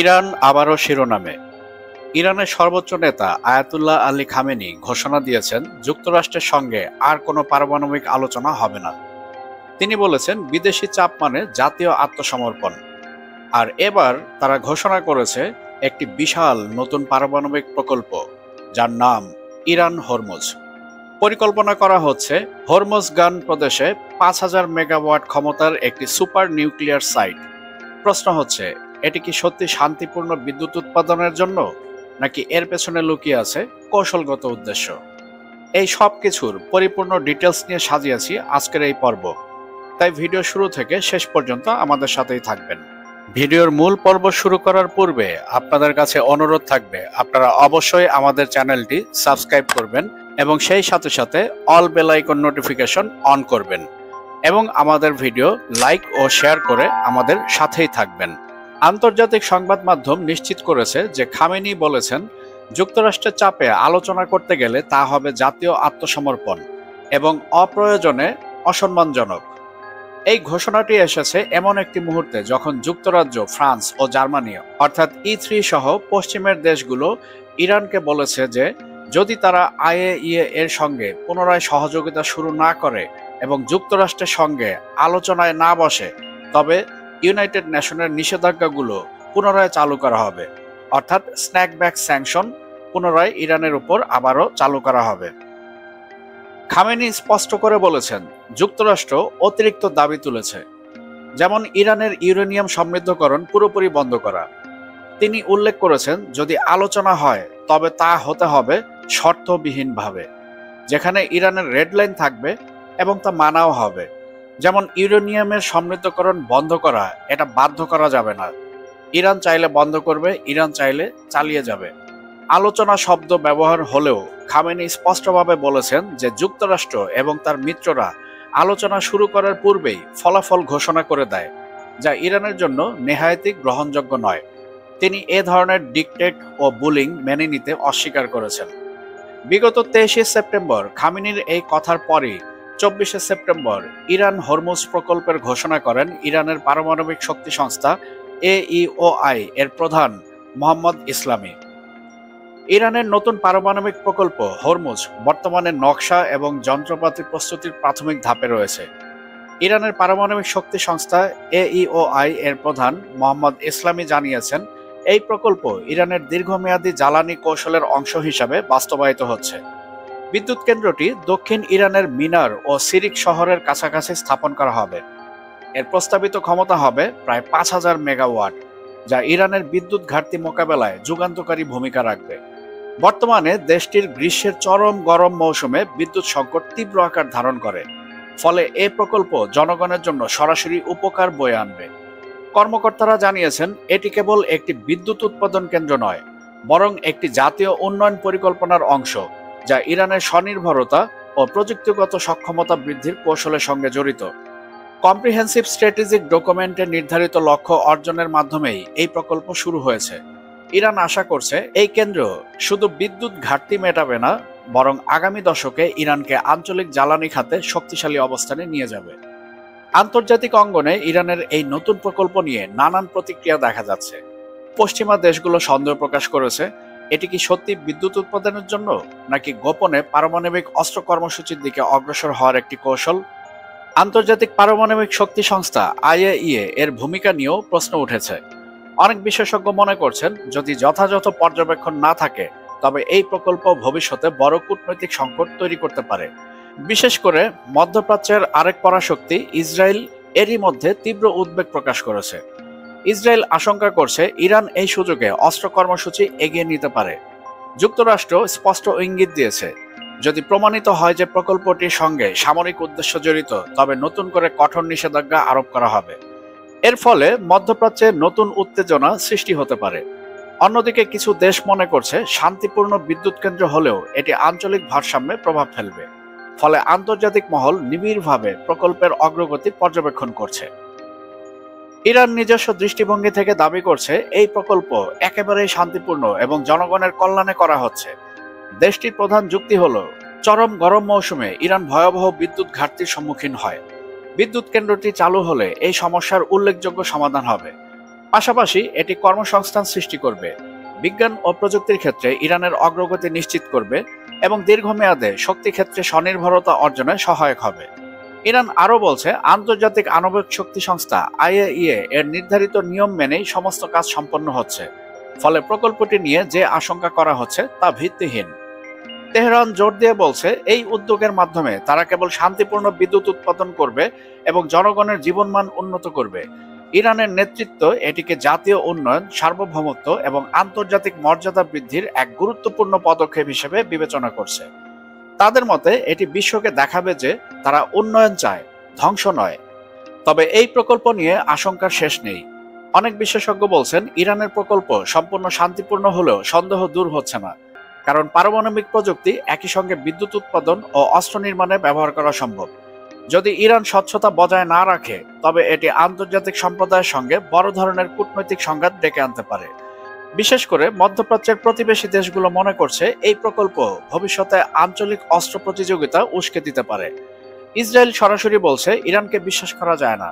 Iran আবারও শিরোনামে। ইরানের সর্বোচ্চ নেতা আয়াতুল্লাহ আলী খামেনি ঘোষণা দিয়েছেন যুক্তরাষ্ট্রের সঙ্গে আর কোনো পারমাণবিক আলোচনা হবে না। তিনি বলেছেন বিদেশি চাপ মানে জাতীয় আত্মসমর্পণ। আর এবার তারা ঘোষণা করেছে একটি বিশাল নতুন পারমাণবিক প্রকল্প, যার নাম ইরান হরমুজ। পরিকল্পনা করা হচ্ছে হরমুজগান প্রদেশে ৫,০০০ মেগাওয়াট ক্ষমতার একটি সুপার নিউক্লিয়ার সাইট। প্রশ্ন হচ্ছে, এটি কি সত্যি শান্তিপূর্ণ বিদ্যুৎ উৎপাদনের জন্য, নাকি এর পেছনে লুকিয়ে আছে কৌশলগত উদ্দেশ্য? এই সব কিছুর পরিপূর্ণ ডিটেলস নিয়ে সাজিয়েছি আজকের এই পর্ব, তাই ভিডিও শুরু থেকে শেষ পর্যন্ত আমাদের সাথেই থাকবেন। ভিডিওর মূল পর্ব শুরু করার পূর্বে আপনাদের কাছে অনুরোধ থাকবে, আপনারা অবশ্যই আমাদের চ্যানেলটি সাবস্ক্রাইব করবেন এবং সেই সাথে সাথে all bell icon notification on করবেন এবং আমাদের ভিডিও লাইক ও শেয়ার করে আমাদের সাথেই থাকবেন। আন্তর্জাতিক সংবাদ মাধ্যম নিশ্চিত করেছে যে খামেনি বলেছেন যুক্তরাষ্ট্রের চাপে আলোচনা করতে গেলে তা হবে জাতীয় আত্মসমর্পণ এবং অপ্রয়োজনে অসম্মানজনক। এই ঘোষণাটি এসেছে এমন একটি মুহূর্তে যখন যুক্তরাজ্য, ফ্রান্স ও জার্মানি অর্থাৎ E3 সহ পশ্চিমের দেশগুলো ইরানকে বলেছে যে যদি তারা IAEA এর সঙ্গে পুনরায় সহযোগিতা শুরু না করে এবং যুক্তরাষ্ট্রের সঙ্গে আলোচনায় না বসে, তবে ইউনাইটেড নেশনের নিষেধাজ্ঞাগুলো পুনরায় চালু করা হবে, অর্থাৎ স্ন্যাকব্যাক স্যাংশন পুনরায় ইরানের উপর আবারও চালু করা হবে। খামেনি স্পষ্ট করে বলেছেন যুক্তরাষ্ট্র অতিরিক্ত দাবি তুলেছে, যেমন ইরানের ইউরেনিয়াম সমৃদ্ধকরণ পুরোপুরি বন্ধ করা। তিনি উল্লেখ করেছেন যদি আলোচনা হয় তবে তা হতে হবে শর্তবিহীনভাবে, যেখানে ইরানের রেড লাইন থাকবে এবং তা মানাও হবে। যেমন ইউরেনিয়ামের সমৃদ্ধকরণ বন্ধ করা, এটা বাধ্য করা যাবে না। ইরান চাইলে বন্ধ করবে, ইরান চাইলে চালিয়ে যাবে। আলোচনা শব্দ ব্যবহার হলেও খামেনি স্পষ্টভাবে বলেছেন যে যুক্তরাষ্ট্র এবং তার মিত্ররা আলোচনা শুরু করার পূর্বেই ফলাফল ঘোষণা করে দেয়, যা ইরানের জন্য নেহায়েতই গ্রহণযোগ্য নয়। তিনি এ ধরনের ডিকটেট ও বুলিং মেনে নিতে অস্বীকার করেছেন। বিগত 23শে সেপ্টেম্বর খামেনির এই কথার পরই 24শে সেপ্টেম্বর ইরান হরমুজ প্রকল্পের ঘোষণা করেন ইরানের পারমাণবিক শক্তি সংস্থা AEOI এর প্রধান মোহাম্মদ ইসলামি। ইরানের নতুন পারমাণবিক প্রকল্প হরমুজ বর্তমানে নকশা এবং যন্ত্রপাতি প্রস্তুতির প্রাথমিক ধাপে রয়েছে। ইরানের পারমাণবিক শক্তি সংস্থা AEOI এর প্রধান মোহাম্মদ ইসলামি জানিয়েছেন এই প্রকল্প ইরানের দীর্ঘমেয়াদী জ্বালানি কৌশলের অংশ হিসাবে বাস্তবায়িত হচ্ছে। বিদ্যুৎ কেন্দ্রটি দক্ষিণ ইরানের মিনার ও সিরিক শহরের কাছাকাছি স্থাপন করা হবে। এর প্রস্তাবিত ক্ষমতা হবে প্রায় ৫,০০০ মেগাওয়াট, যা ইরানের বিদ্যুৎ ঘাটতি মোকাবেলায় যুগান্তকারী ভূমিকা রাখবে। বর্তমানে দেশটির গ্রীষ্মের চরম গরম মৌসুমে বিদ্যুৎ সংকট তীব্র আকার ধারণ করে, ফলে এই প্রকল্প জনগণের জন্য সরাসরি উপকার বয়ে আনবে। কর্মকর্তারা জানিয়েছেন এটি কেবল একটি বিদ্যুৎ উৎপাদন কেন্দ্র নয়, বরং একটি জাতীয় উন্নয়ন পরিকল্পনার অংশ, যা ইরানের স্বনির্ভরতা ও প্রযুক্তিগত সক্ষমতা বৃদ্ধির কৌশলের সঙ্গে জড়িত। কম্প্রিহেন্সিভ স্ট্র্যাটেজিক ডকুমেন্টে নির্ধারিত লক্ষ্য অর্জনের মাধ্যমেই এই প্রকল্প শুরু হয়েছে। ইরান আশা করছে এই কেন্দ্র শুধু বিদ্যুৎ ঘাটতি মেটাবে না, বরং আগামী দশকে ইরানকে আঞ্চলিক জ্বালানি খাতে শক্তিশালী অবস্থানে নিয়ে যাবে। আন্তর্জাতিক অঙ্গনে ইরানের এই নতুন প্রকল্প নিয়ে নানান প্রতিক্রিয়া দেখা যাচ্ছে। পশ্চিমা দেশগুলো সন্দেহ প্রকাশ করেছে এটি কি সত্যি বিদ্যুৎ উৎপাদনের জন্য, নাকি গোপনে পারমাণবিক অস্ত্র কর্মসূচির দিকে অগ্রসর হওয়ার একটি কৌশল। আন্তর্জাতিক পারমাণবিক শক্তি সংস্থা IAEA এর ভূমিকা নিয়েও প্রশ্ন উঠেছে। অনেক বিশেষজ্ঞ মনে করছেন যদি যথাযথ পর্যবেক্ষণ না থাকে তবে এই প্রকল্প ভবিষ্যতে বড় কূটনৈতিক সংকট তৈরি করতে পারে। বিশেষ করে মধ্যপ্রাচ্যের আরেক পরাশক্তি ইসরায়েল এরই মধ্যে তীব্র উদ্বেগ প্রকাশ করেছে। ইসরায়েল আশঙ্কা করছে ইরান এই সুযোগে অস্ত্র কর্মসূচি এগিয়ে নিতে পারে। যুক্তরাষ্ট্র স্পষ্ট ইঙ্গিত দিয়েছে যদি প্রমাণিত হয় যে প্রকল্পটির সঙ্গে সামরিক উদ্দেশ্য জড়িত, তবে নতুন করে কঠোর নিষেধাজ্ঞা আরোপ করা হবে। এর ফলে মধ্যপ্রাচ্যে নতুন উত্তেজনা সৃষ্টি হতে পারে। অন্যদিকে কিছু দেশ মনে করছে শান্তিপূর্ণ বিদ্যুৎ কেন্দ্র হলেও এটি আঞ্চলিক ভারসাম্যে প্রভাব ফেলবে, ফলে আন্তর্জাতিক মহল নিবিড়ভাবে প্রকল্পের অগ্রগতি পর্যবেক্ষণ করছে। ইরান নিজস্ব দৃষ্টিভঙ্গি থেকে দাবি করছে এই প্রকল্প একেবারেই শান্তিপূর্ণ এবং জনগণের কল্যাণে করা হচ্ছে। দেশটির প্রধান যুক্তি হলো, চরম গরম মৌসুমে ইরান ভয়াবহ বিদ্যুৎ ঘাটতির সম্মুখীন হয়। বিদ্যুৎ কেন্দ্রটি চালু হলে এই সমস্যার উল্লেখযোগ্য সমাধান হবে। পাশাপাশি এটি কর্মসংস্থান সৃষ্টি করবে, বিজ্ঞান ও প্রযুক্তির ক্ষেত্রে ইরানের অগ্রগতি নিশ্চিত করবে এবং দীর্ঘমেয়াদে শক্তি ক্ষেত্রে স্বনির্ভরতা অর্জনে সহায়ক হবে। ইরান আরও বলছে, আন্তর্জাতিক আণবিক শক্তি সংস্থা IAEA এর নির্ধারিত নিয়ম মেনেই সমস্ত কাজ সম্পন্ন হচ্ছে, ফলে প্রকল্পটি নিয়ে যে আশঙ্কা করা হচ্ছে তা ভিত্তিহীন। তেহরান জোর দিয়ে বলছে, এই উদ্যোগের মাধ্যমে তারা কেবল শান্তিপূর্ণ বিদ্যুৎ উৎপাদন করবে এবং জনগণের জীবনমান উন্নত করবে। ইরানের নেতৃত্ব এটিকে জাতীয় উন্নয়ন, সার্বভৌমত্ব এবং আন্তর্জাতিক মর্যাদা বৃদ্ধির এক গুরুত্বপূর্ণ পদক্ষেপ হিসেবে বিবেচনা করছে। তাদের মতে এটি বিশ্বকে দেখাবে যে তারা উন্নয়ন চায়, ধ্বংস নয়। তবে এই প্রকল্প নিয়ে আশঙ্কার শেষ নেই। অনেক বিশেষজ্ঞ বলছেন, ইরানের প্রকল্প সম্পূর্ণ শান্তিপূর্ণ হলেও সন্দেহ দূর হচ্ছে না, কারণ পারমাণবিক প্রযুক্তি একই সঙ্গে বিদ্যুৎ উৎপাদন ও অস্ত্র নির্মাণে ব্যবহার করা সম্ভব। যদি ইরান স্বচ্ছতা বজায় না রাখে, তবে এটি আন্তর্জাতিক সম্প্রদায়ের সঙ্গে বড় ধরনের কূটনৈতিক সংঘাত ডেকে আনতে পারে। বিশেষ করে মধ্যপ্রাচ্যের প্রতিবেশী দেশগুলো মনে করছে এই প্রকল্প ভবিষ্যতে আঞ্চলিক অস্ত্র প্রতিযোগিতা উস্কে দিতে পারে। ইসরায়েল সরাসরি বলছে, ইরানকে বিশ্বাস করা যায় না,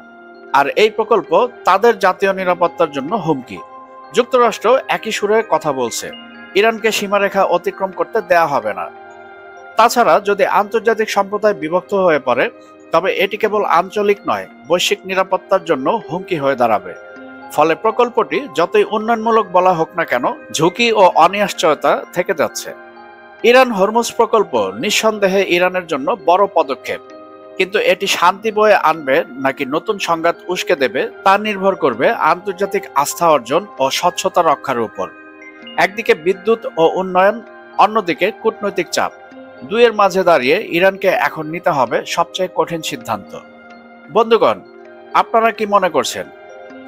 আর এই প্রকল্প তাদের জাতীয় নিরাপত্তার জন্য হুমকি। যুক্তরাষ্ট্র একই সুরে কথা বলছে, ইরানকে সীমারেখা অতিক্রম করতে দেয়া হবে না। তাছাড়া যদি আন্তর্জাতিক সম্প্রদায় বিভক্ত হয়ে পড়ে, তবে এটি কেবল আঞ্চলিক নয়, বৈশ্বিক নিরাপত্তার জন্য হুমকি হয়ে দাঁড়াবে। ফলে প্রকল্পটি যতই উন্নয়নমূলক বলা হোক না কেন, ঝুঁকি ও অনিশ্চয়তা থেকে যাচ্ছে। ইরান হরমুজ প্রকল্প নিঃসন্দেহে ইরানের জন্য বড় পদক্ষেপ, কিন্তু এটি শান্তি বয়ে আনবে নাকি নতুন সংঘাত উস্কে দেবে তা নির্ভর করবে আন্তর্জাতিক আস্থা অর্জন ও স্বচ্ছতা রক্ষার উপর। একদিকে বিদ্যুৎ ও উন্নয়ন, অন্যদিকে কূটনৈতিক চাপ। দুইয়ের মাঝে দাঁড়িয়ে ইরানকে এখন নিতে হবে সবচেয়ে কঠিন সিদ্ধান্ত। বন্ধুগণ, আপনারা কি মনে করছেন,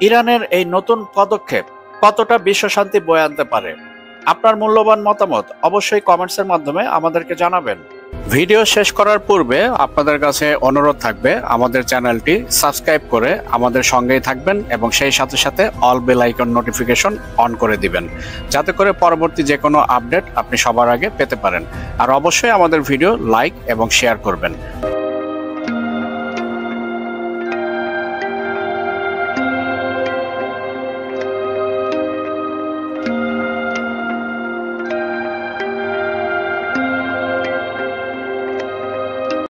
ইরানের এই নতুন পদক্ষেপ কতটা বিশ্বশান্তি বয়ে আনতে পারে? আপনার মূল্যবান মতামত অবশ্যই কমেন্টসের মাধ্যমে আমাদেরকে জানাবেন। ভিডিও শেষ করার পূর্বে আপনাদের কাছে অনুরোধ থাকবে, আমাদের চ্যানেলটি সাবস্ক্রাইব করে আমাদের সঙ্গেই থাকবেন এবং সেই সাথে সাথে all bell icon notification on করে দিবেন, যাতে করে পরবর্তী যে কোনো আপডেট আপনি সবার আগে পেতে পারেন। আর অবশ্যই আমাদের ভিডিও লাইক এবং শেয়ার করবেন।